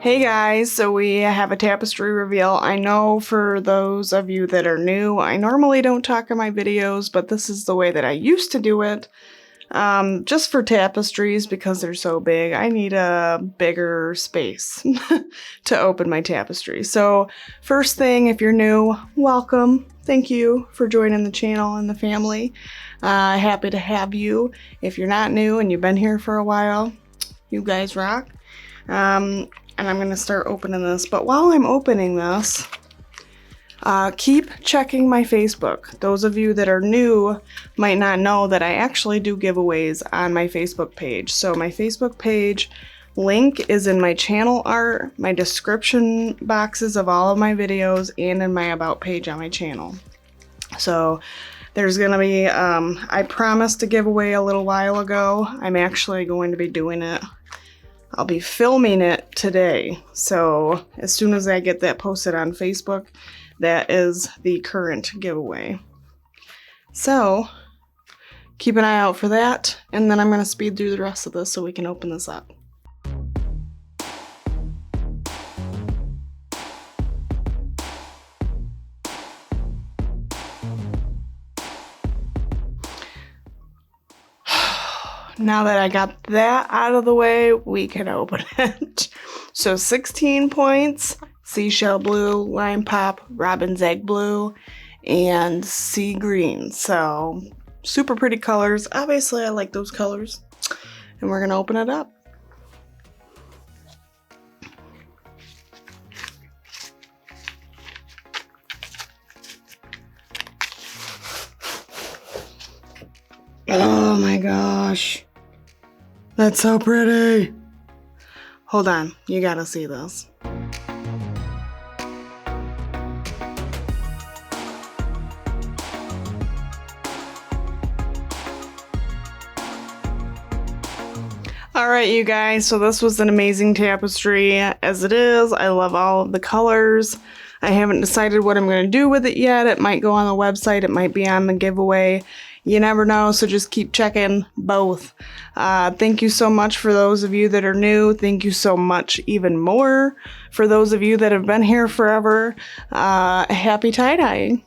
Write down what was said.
Hey guys, so we have a tapestry reveal. I know for those of you that are new, I normally don't talk in my videos, but this is the way that I used to do it. Just for tapestries, because they're so big, I need a bigger space to open my tapestry. So first thing, if you're new, welcome. Thank you for joining the channel and the family. Happy to have you. If you're not new and you've been here for a while, you guys rock. And I'm going to start opening this. But while I'm opening this, keep checking my Facebook. Those of you that are new might not know that I actually do giveaways on my Facebook page. So my Facebook page link is in my channel art, my description boxes of all of my videos, and in my about page on my channel. So there's going to be, I promised a giveaway a little while ago. I'm actually going to be doing it. I'll be filming it today, so as soon as I get that posted on Facebook, that is the current giveaway. So keep an eye out for that, and then I'm going to speed through the rest of this so we can open this up. Now that I got that out of the way, we can open it. So 16 points, seashell blue, lime pop, robin's egg blue, and sea green. So super pretty colors. Obviously, I like those colors. And we're gonna open it up. Oh my gosh. That's so pretty. Hold on, you gotta see this. Alright, you guys, so this was an amazing tapestry as it is. I love all of the colors. I haven't decided what I'm going to do with it yet. It might go on the website, it might be on the giveaway. You never know, so just keep checking both. Thank you so much for those of you that are new. Thank you so much even more for those of you that have been here forever. Happy tie-dyeing.